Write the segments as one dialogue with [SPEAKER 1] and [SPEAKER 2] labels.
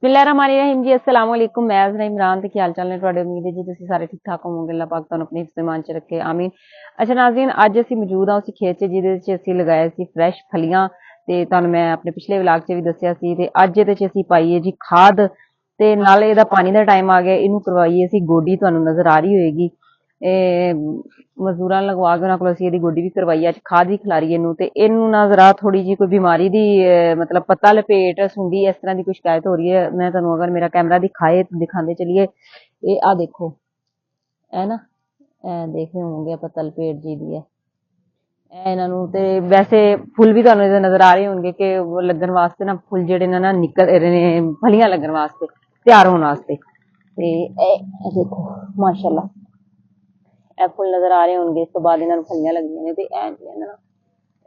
[SPEAKER 1] बिस्मिल्लाहिर्रहमानिर्रहीम जी अस्सलाम वालेकुम। मैं अज़रा इमरान ते क्या हाल चाल ने तुहाडे। उम्मीद है जी तुसीं सारे ठीक ठाक होवोगे। अल्लाह पाक तुहानू अपने हिफ्ज़ ईमान च रखे आमीन। अच्छा नाज़रीन, अज असीं मौजूद हां उसी खेत च जिहदे च असीं लगाए सी फ्रैश फलियां ते तुहानू मैं अपने पिछले व्लॉग च भी दस्सिया सी ते अज इहदे च असीं पाई है जी खाद ते नाले इहदा पानी दा टाइम आ गया। इहनू करवाई असीं गोड्डी, तुहानू नज़र आ रही होएगी। मजदूरां लगवा के उन्हां कोल असीं इहदी गोड्डी भी करवाई, अज खाद भी खिलारी इहनू ते इहनू ना जरा थोड़ी जी कोई बीमारी दी मतलब पत्ता लपेट सूंडी इस तरह की कोई शिकायत हो रही है। मैं तुहानू अगर मेरा कैमरा दिखाए तो दिखाते चलिए। ये आ देखो, है ना, देख रहे होंगे पत्ता लपेट जी दी है इन्हां नू। ते वैसे फुल भी तुहानू नजर आ रहे होंगे कि वो लगन वास्ते ना फुल जेहड़े ना निकल रहे ने, फलियां लगन वास्ते तैयार होने वास्ते। ते देखो माशाअल्लाह ए फुल नजर आ रहे होंगे। इस तो बाद इन्हां नू फलियां लगियां ने ते ना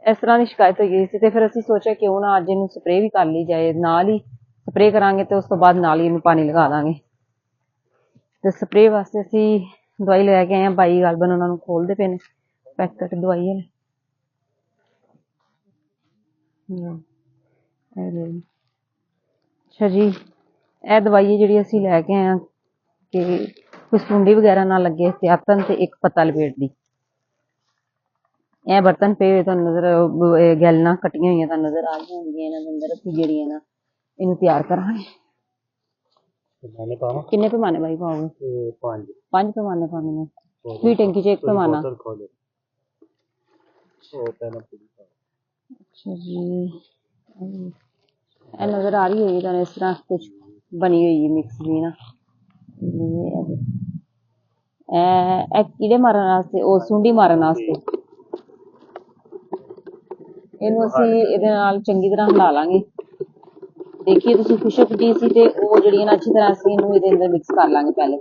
[SPEAKER 1] इस तरह की शिकायत हो गई सी ते फिर असीं सोचा क्यों ना अज इहनू स्प्रे भी कर ली जाए। नाल ही स्प्रे करांगे ते उस तो बाद नाल ही इहनू पानी लगा दांगे। ते स्प्रे वास्ते असीं दवाई लैके आए हां। बाई गालबन उन्हां नू खोलदे पे ने पैकेट दवाई आह्ले। अच्छा जी, ਇਹ ਦਵਾਈ ਜਿਹੜੀ ਅਸੀਂ ਲੈ ਕੇ ਆਏ ਹਾਂ ਕਿ ਕੋਈ ਸੁੰਡੀ ਵਗੈਰਾ ਨਾ ਲੱਗੇ ਇਹਤਿਆਤਨ ਤੇ ਇੱਕ ਪੱਤਾ ਲਪੇਟ ਦੀ। ਇਹ ਬਰਤਨ ਪਏ ਹੋਏ ਤੁਹਾਨੂੰ ਨਜ਼ਰ ਗੈਲਣਾ ਕੱਟੀਆਂ ਹੋਈਆਂ ਤੁਹਾਨੂੰ ਨਜ਼ਰ ਆ ਰਹੀਆਂ ਹੋਣਗੀਆਂ। ਇਹਨਾਂ ਦੇ ਅੰਦਰ ਅਸੀਂ ਜਿਹੜੀਆਂ ਨਾ ਇਹਨੂੰ ਤਿਆਰ ਕਰਾਂਗੇ। ਕਿੰਨੇ ਪੈਮਾਨੇ ਬਾਈ ਪਾਓਗੇ? ਪੰਜ ਪੈਮਾਨੇ ਪਾਉਣੇ ਨੇ। ਵੀ ਟੈਂਕੀ 'ਚ ਇੱਕ ਪੈਮਾਨਾ। अच्छा जी, नजर आ रही होगी तुहानू इस तरह कुछ बनी हुई मिक्स जी ना। कीड़े मारन वास्ते, ਉਹ ਸੁੰਡੀ ਮਾਰਨ ਵਾਸਤੇ ਇਹਨੂੰ ਅਸੀਂ ਇਹਦੇ ਨਾਲ ਚੰਗੀ ਤਰ੍ਹਾਂ ਹਿਲਾ ਲਾਂਗੇ। ਦੇਖੀਏ ਤੁਸੀਂ ਖੁਸ਼ਕ ਜੀ ਸੀ ਤੇ ਉਹ ਜਿਹੜੀਆਂ ਨਾ ਅੱਛੀ ਤਰ੍ਹਾਂ ਅਸੀਂ ਇਹਨੂੰ ਇਹਦੇ ਅੰਦਰ ਮਿਕਸ ਕਰ ਲਾਂਗੇ। ਪਹਿਲੇ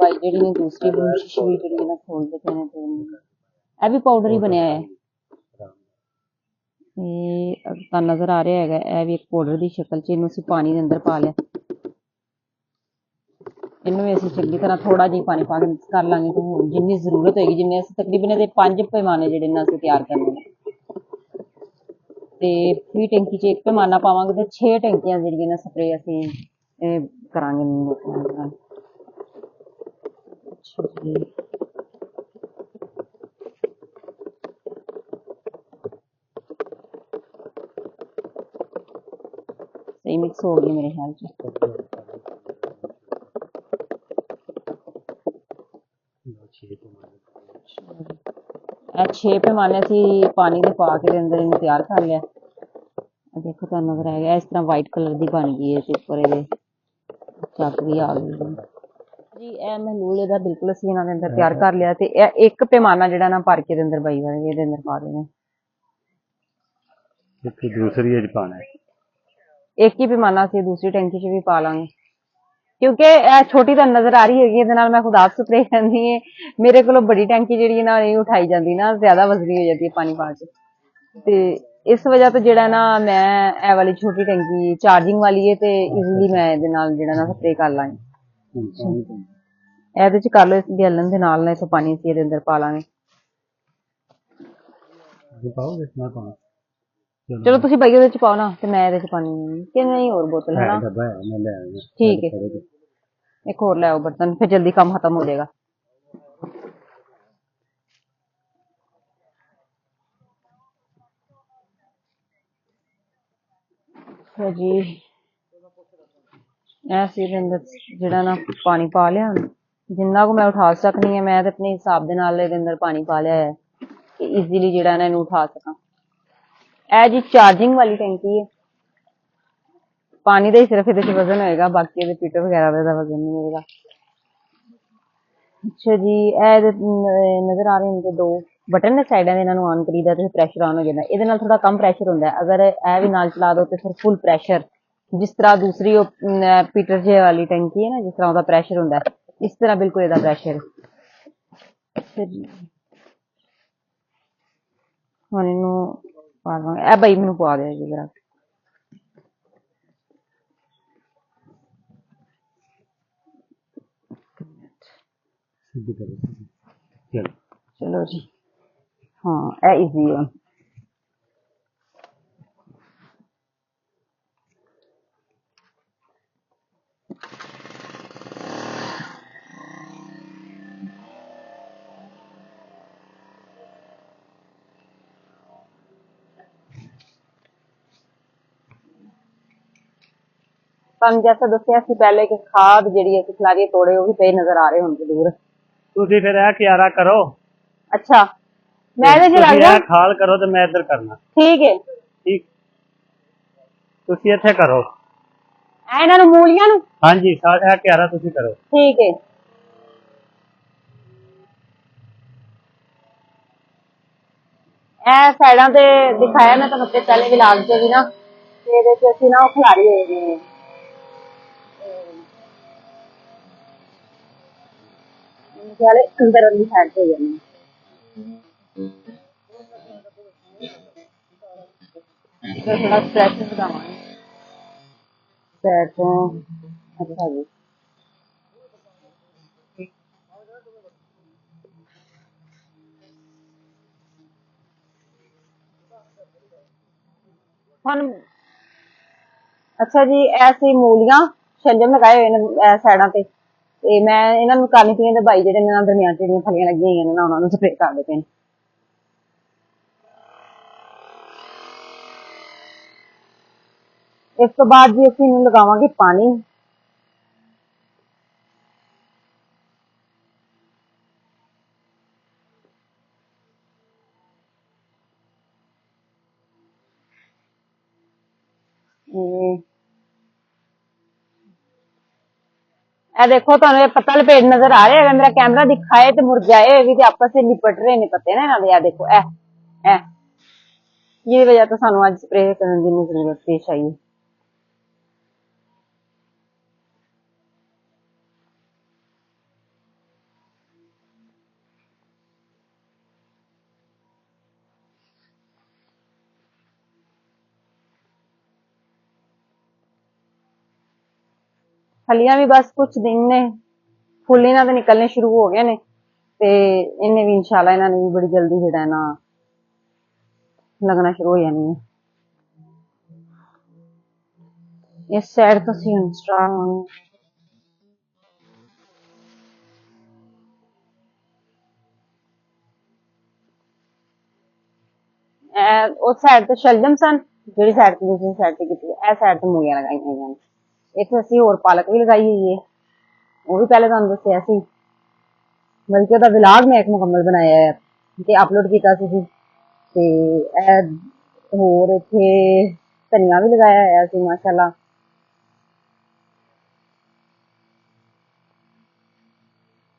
[SPEAKER 1] ਬਾਈ ਜਿਹੜੀ ਨੇ ਦੂਸਰੀ ਬੁਰਸ਼ ਵੀ ਜਿਹੜੀ ਨਾ ਖੋਲਦੇ ਪਏ ਨੇ ਤੇ ਇਹ ਵੀ ਪਾਊਡਰ ਹੀ ਬਣਿਆ ਹੈ। ਤੁਹਾਨੂੰ ਨਜ਼ਰ ਆ ਰਿਹਾ ਹੈਗਾ, ਇਹ ਵੀ ਇੱਕ ਪਾਊਡਰ ਦੀ ਸ਼ਕਲ 'ਚ। ਇਹਨੂੰ ਅਸੀਂ ਪਾਣੀ ਦੇ ਅੰਦਰ ਪਾ ਲਿਆ। ਇਹਨੂੰ ਵੀ ਅਸੀਂ ਚੰਗੀ ਤਰ੍ਹਾਂ ਥੋੜਾ ਜਿਹਾ ਪਾਣੀ ਪਾ ਕੇ ਮਿਕਸ ਕਰ ਲਾਂਗੇ ਤੇ ਜਿੰਨੀ ਜ਼ਰੂਰਤ ਹੋਏਗੀ, ਜਿੰਨੇ ਅਸੀਂ ਤਕਰੀਬਨ ਇਹਦੇ 5 ਪੈਮਾਨੇ ਜਿਹੜੇ ਨੇ ਅਸੀਂ ਤਿਆਰ ਕਰਨੇ ਨੇ। ਤੇ ਫੀ ਟੈਂਕੀ 'ਚ ਇੱਕ ਪੈਮਾਨਾ ਪਾਵਾਂਗੇ ਤੇ 6 ਟੈਂਕੀਆਂ ਜਿਹੜੀਆਂ ਨੇ ਸਪਰੇ ਅਸੀਂ ਕਰਾਂਗੇ। ਅੱਛਾ ਜੀ, सही मिक्स हो गई मेरे ख्याल से। छे पैमाने असी पानी के पा के अंदर इन्हें तैयार कर लिया। देखो तुहानू नजर आएगा इस तरह वाइट कलर की बन गई है। उपर ये चक भी आ गई जी। ए महलूल इहदा बिल्कुल असीं इन्हां दे अंदर तैयार कर लिया ते एक पैमाना जिहड़ा ना भर के अंदर बाई वाले इहदे अंदर पा देना।
[SPEAKER 2] दूसरी पाना है
[SPEAKER 1] एक ही पैमाना असीं दूसरी टैंकी च भी पा लांगे क्योंकि छोटी तो नजर आ रही है। मैं खुद आप स्प्रे करनी है। मेरे को बड़ी टैंकी जी ना नहीं उठाई जाती ना, ज्यादा वजनी हो जाती है पानी पा के। ते इस वजह तो जड़ा ना मैं ए वाली छोटी टैंकी चार्जिंग वाली है तो इजीली मैं ना स्प्रे कर लांगी। ए कर लो इस गैलन के नाल इस पानी असीं इहदे अंदर पा लांगे। चलो तुसीं भाई ਉਹਦੇ ਚ ਪਾਓ ਨਾ ਤੇ ਮੈਂ ਇਹਦੇ ਚ ਪਾਣੀ ਕਿ ਨਹੀਂ ਹੋਰ ਬੋਤਲ ਹੈ ਨਾ। ठीक है, एक और ले आओ बर्तन, फिर जल्दी काम खत्म हो जाएगा। अच्छा जी, ऐसे ਇਹਦੇ ਅੰਦਰ ਜਿਹੜਾ ਨਾ ਪਾਣੀ ਪਾ ਲਿਆ। जिन्ना को मैं उठा सकनी है मैं तो अपने हिसाब के नाल ਇਹਦੇ अंदर पानी पा लिया है कि ईजीली ਜਿਹੜਾ ना ਇਹਨੂੰ उठा सका। ਇਹ जी चार्जिंग वाली टैंकी है। पानी का ही सिर्फ ये वजन होएगा, बाकी ये पीटर वगैरह का वजन नहीं होगा। अच्छा जी, नजर आ रहे होंगे दो बटन ने साइडा ने इन्होंने ऑन करीदा तो प्रैशर ऑन हो जाता है। ये थोड़ा कम प्रैशर होंगे। अगर यह भी नाल चला दो तो फिर फुल प्रैशर, जिस तरह दूसरी पीटर जे वाली टैंकी है ना, जिस तरह प्रैशर होंगे इस तरह बिल्कुल इसका प्रैशर। हम इनू पा देंगे। ए भाई मैनू पा दे जी जरा। चलो जी, हाँ ए इजी है। ਤੁਹਾਨੂੰ ਜੈਸਾ ਦੱਸਿਆ ਸੀ ਪਹਿਲੇ ਕਿ ਖਾਦ ਜਿਹੜੀ ਅਸੀਂ ਖਿਲਾਰੀ ਤੋੜੇ ਉਹ ਵੀ ਪਏ ਨਜ਼ਰ ਆ ਰਹੇ ਹੋਣਗੇ ਦੂਰ।
[SPEAKER 2] ਤੁਸੀਂ ਫਿਰ ਇਹ ਕਿਆਰਾ ਕਰੋ।
[SPEAKER 1] ਅੱਛਾ, ਮੈਂ ਇਹਦੇ ਚ ਲੱਗ
[SPEAKER 2] ਤੁਸੀਂ
[SPEAKER 1] ਜਾ।
[SPEAKER 2] ਇਹ ਖਾਲ ਕਰੋ ਤੇ ਮੈਂ ਇੱਧਰ ਕਰਨਾ।
[SPEAKER 1] ਠੀਕ ਹੈ।
[SPEAKER 2] ਠੀਕ, ਤੁਸੀਂ ਇੱਥੇ ਕਰੋ
[SPEAKER 1] ਇਹਨਾਂ ਨੂੰ ਮੂਲੀਆਂ ਨੂੰ।
[SPEAKER 2] ਹਾਂਜੀ, ਇਹ ਕਿਆਰਾ ਤੁਸੀਂ ਕਰੋ।
[SPEAKER 1] ਠੀਕ ਹੈ। ਇਹ ਸਾਈਡਾਂ ਤੇ ਦਿਖਾਇਆ ਮੈਂ ਤੁਹਾਨੂੰ ਤੇ ਪਹਿਲੇ ਵਲੌਗ ਚ ਵੀ ਨਾ, ਤੇ ਇਹਦੇ ਚ ਅਸੀਂ ਨਾ ਉਹ ਖਿਲਾਰੀ ਹੋਏ ਨੇ ਜਿਹੜੇ ਅੰਦਰ ਵਾਲੀ ਸਾਈਡ ਤੇ ਜਾਂਦੇ ਥੋੜਾ ਸਟ੍ਰੈਚ ਵਧਾਵਾਂਗੇ ਸਾਈਡ ਤੋਂ। ਅੱਛਾ ਜੀ, ਹੁਣ ਅੱਛਾ ਜੀ, ਐਸੀ ਮੂਲੀਆਂ ਸ਼ਲਜਮ ਲਗਾਏ ਹੋਏ ਨੇ ਸਾਈਡਾਂ ਤੇ ਮੈਂ ਇਹਨਾਂ ਨੂੰ ਕਰਨੀ ਪਈ ਤੇ ਬਾਈ ਜਿਹੜੇ ਇਹਨਾਂ ਦਰਮਿਆਨ ਜਿਹੜੀਆਂ ਫਲੀਆਂ ਲੱਗੀਆਂ ਹੋਈਆਂ ਨੇ ਨਾ ਉਹਨਾਂ ਨੂੰ ਸਪਰੇਅ ਕਰਦੇ ਪਏ ਨੇ। ਇਸ ਤੋਂ ਬਾਅਦ ਜੀ ਅਸੀਂ ਇਹਨੂੰ ਲਗਾਵਾਂਗੇ ਪਾਣੀ। ਇਹ ਦੇਖੋ ਤੁਹਾਨੂੰ ਇਹ ਪੱਤਾ ਲਪੇਟ ਨਜ਼ਰ ਆ ਰਿਹਾ है। मेरा कैमरा दिखाए तो मुरझाए भी तो आपस से लिपट रहे ने पत्ते ना इन्हां दे। देखो ये वजह तो सानू अज स्प्रे करने की जरूरत पेश आई है। फलियां भी बस कुछ दिन ने फुल इन्हां दे निकलने शुरू हो गए ने ते इन्हें भी इंशाल्लाह इन्हां ने भी बड़ी जल्दी जेड़ा है ना लगना शुरू हो जानी है। इस साइड तो सी स्ट्रांग उस साइड तो शलजम सन, जी साइड तो दूसरी साइड से की साइड तो मूलियां लगाई हुई। एक असी होर पालक भी लगाई हुई है, वो भी पहले तुहानू दस्सिया सी, बल्कि ਉਹਦਾ ਵਲੌਗ मैं एक मुकम्मल बनाया है कि अपलोड किया सी। ते होर इत्थे धनिया भी लगाया होया सी माशाअल्लाह।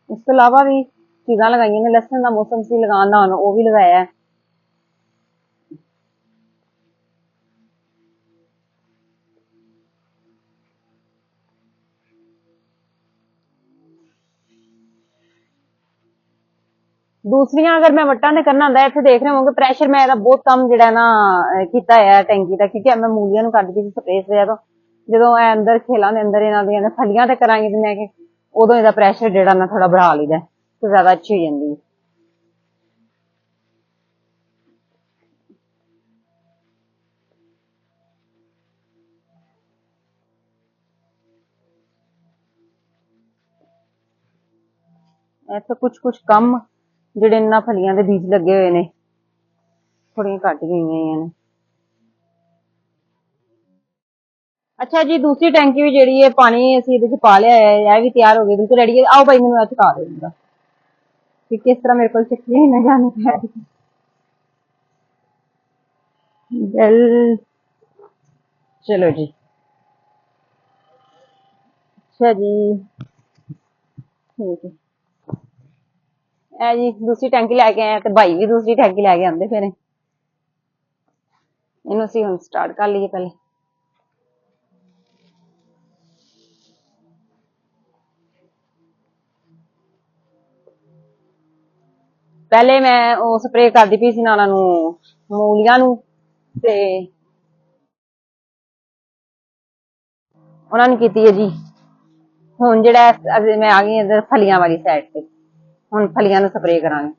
[SPEAKER 1] इस तो इलावा भी चीज़ां लगाइयां ने, लहसुन का मौसम सी लगान दा वो भी लगाया है। दूसरियां अगर मैं वट्टां ते करना हुंदा, इत्थे देख रहे होंगे प्रैशर मैं ਇਹਦਾ बहुत कम ਜਿਹੜਾ ਨਾ ਕੀਤਾ ਹੈ ਟੈਂਕੀ ਦਾ, ਕਿਉਂਕਿ मैं मूलियां ਨੂੰ ਕੱਢਦੀ ਸੀ स्प्रे ਵਜ੍ਹਾ ਤੋਂ। ਜਦੋਂ ਇਹ ਅੰਦਰ ਖੇਲਾਂ ਦੇ ਅੰਦਰ ਇਹਨਾਂ ਦੀਆਂ ਫਲੀਆਂ ਤੇ ਕਰਾਂਗੇ ਤੇ ਮੈਂ ਕਿ ਉਦੋਂ ਇਹਦਾ ਪ੍ਰੈਸ਼ਰ ਜਿਹੜਾ ਨਾ ਥੋੜਾ बढ़ा ਲਈਦਾ ਤੇ ਜ਼ਿਆਦਾ ਅੱਛੀ ਹੋ ਜਾਂਦੀ ਹੈ। ਇੱਥੇ ਕੁਝ ਕੰਮ ਜਿਹੜੇ ਇਹਨਾਂ ਫਲੀਆਂ ਦੇ ਬੀਜ ਲੱਗੇ ਹੋਏ ਨੇ ਥੋੜੀਆਂ ਘੱਟ ਗਈਆਂ ਨੇ। अच्छा जी, दूसरी टैंकी भी जी है पानी असी ये पा लिया है, यह भी तैयार हो गई, बिल्कुल रेडी है। आओ भाई मैं चुका दूंगा कि किस तरह मेरे को चक्की न जाने जल। चलो जी, अच्छा जी, ठीक है जी। दूसरी टैंकी लैके आए तो भाई भी दूसरी टैंकी लैके आते फिर इनू असी हम स्टार्ट कर लीए। पहले पहले मैं वो स्प्रे करती पई सी ना मूलियां नू ते उन्होंने की है जी। हुण जिहड़ा मैं आ गई इधर फलियां वाली साइड से, हुण फलियां नू स्प्रे करांगे।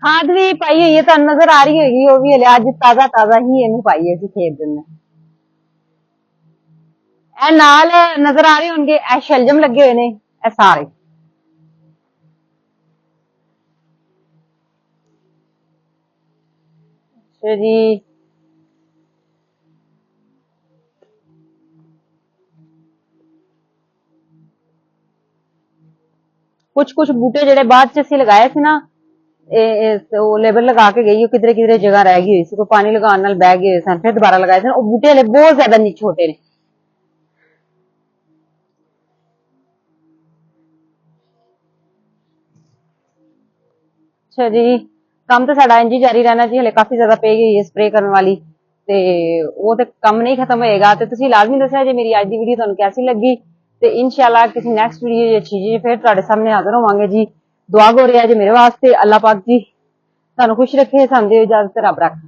[SPEAKER 1] ਖਾਦ ਵੀ ਪਾਈ ਹੋਈ ਹੈ, ਤੁਹਾਨੂੰ ਨਜ਼ਰ ਆ ਰਹੀ ਹੋਏਗੀ, ਉਹ ਵੀ ਹਲੇ ਅੱਜ ਤਾਜ਼ਾ ਤਾਜ਼ਾ ਹੀ ਇਹਨੂੰ ਪਾਈ ਹੈ ਅਸੀਂ ਖੇਤ ਦੇ ਅੰਦਰ। ਇਹ ਨਾਲ ਨਜ਼ਰ ਆ ਰਹੇ ਹੋਣਗੇ, ਇਹ ਸ਼ਲਜਮ ਲੱਗੇ ਹੋਏ ਨੇ, ਇਹ ਸਾਰੇ। ਅੱਛਾ ਜੀ, ਕੁछ कुछ बूटे ਜਿਹੜੇ ਬਾਅਦ ਚ ਅਸੀਂ ਲਗਾਏ ਸੀ ਨਾ, ਉਹ ਲੇਬਰ ਲਗਾ ਕੇ ਗਈ, ਉਹ ਕਿਧਰੇ ਕਿਧਰੇ ਜਗ੍ਹਾ ਰਹਿ ਗਈ ਹੋਈ ਸੀ, ਕੋਈ ਪਾਣੀ ਲਗਾਉਣ ਨਾਲ ਬਹਿ ਗਏ ਸਨ, ਫਿਰ ਦੁਬਾਰਾ ਲਗਾਏ ਸਨ। ਉਹ ਬੂਟੇ ਹਲੇ ਬਹੁਤ ਜ਼ਿਆਦਾ ਨਹੀਂ ਛੋਟੇ ਨੇ। ਅੱਛਾ ਜੀ, ਕੰਮ ਤਾਂ ਸਾਡਾ ਇੰਝ ਹੀ ਜਾਰੀ ਰਹਿਣਾ ਜੀ, ਹਲੇ ਕਾਫੀ ਜ਼ਿਆਦਾ ਪਈ ਗਈ ਹੈ ਸਪਰੇ ਕਰਨ ਵਾਲੀ, ਤੇ ਉਹ ਤੇ ਕੰਮ ਨਹੀਂ ਖਤਮ ਹੋਏਗਾ। ਤੇ ਤੁਸੀਂ ਲਾਜ਼ਮੀ ਦੱਸਿਆ ਜੇ ਮੇਰੀ ਅੱਜ ਦੀ ਵੀਡੀਓ ਤੁਹਾਨੂੰ ਕੈਸੀ ਲੱਗੀ, ਤੇ ਇਨਸ਼ਾਅੱਲਾ ਕਿਸੇ ਨੈਕਸਟ ਵੀਡੀਓ ਅੱਛੀ ਜੀ ਫਿਰ ਤੁਹਾਡੇ ਸਾਹਮਣੇ ਹਾਜ਼ਰ ਹੋਵਾਂਗੇ ਜੀ। ਦੁਆ ਹੋ ਰਿਹਾ ਜੀ ਮੇਰੇ ਵਾਸਤੇ, ਅੱਲਾਹ ਪਾਕ ਜੀ ਤੁਹਾਨੂੰ ਖੁਸ਼ ਰੱਖੇ, ਸਾਨੂੰ ਦਿਓ ਇਜਾਜ਼ਤ, ਰੱਬ ਰੱਖੇ।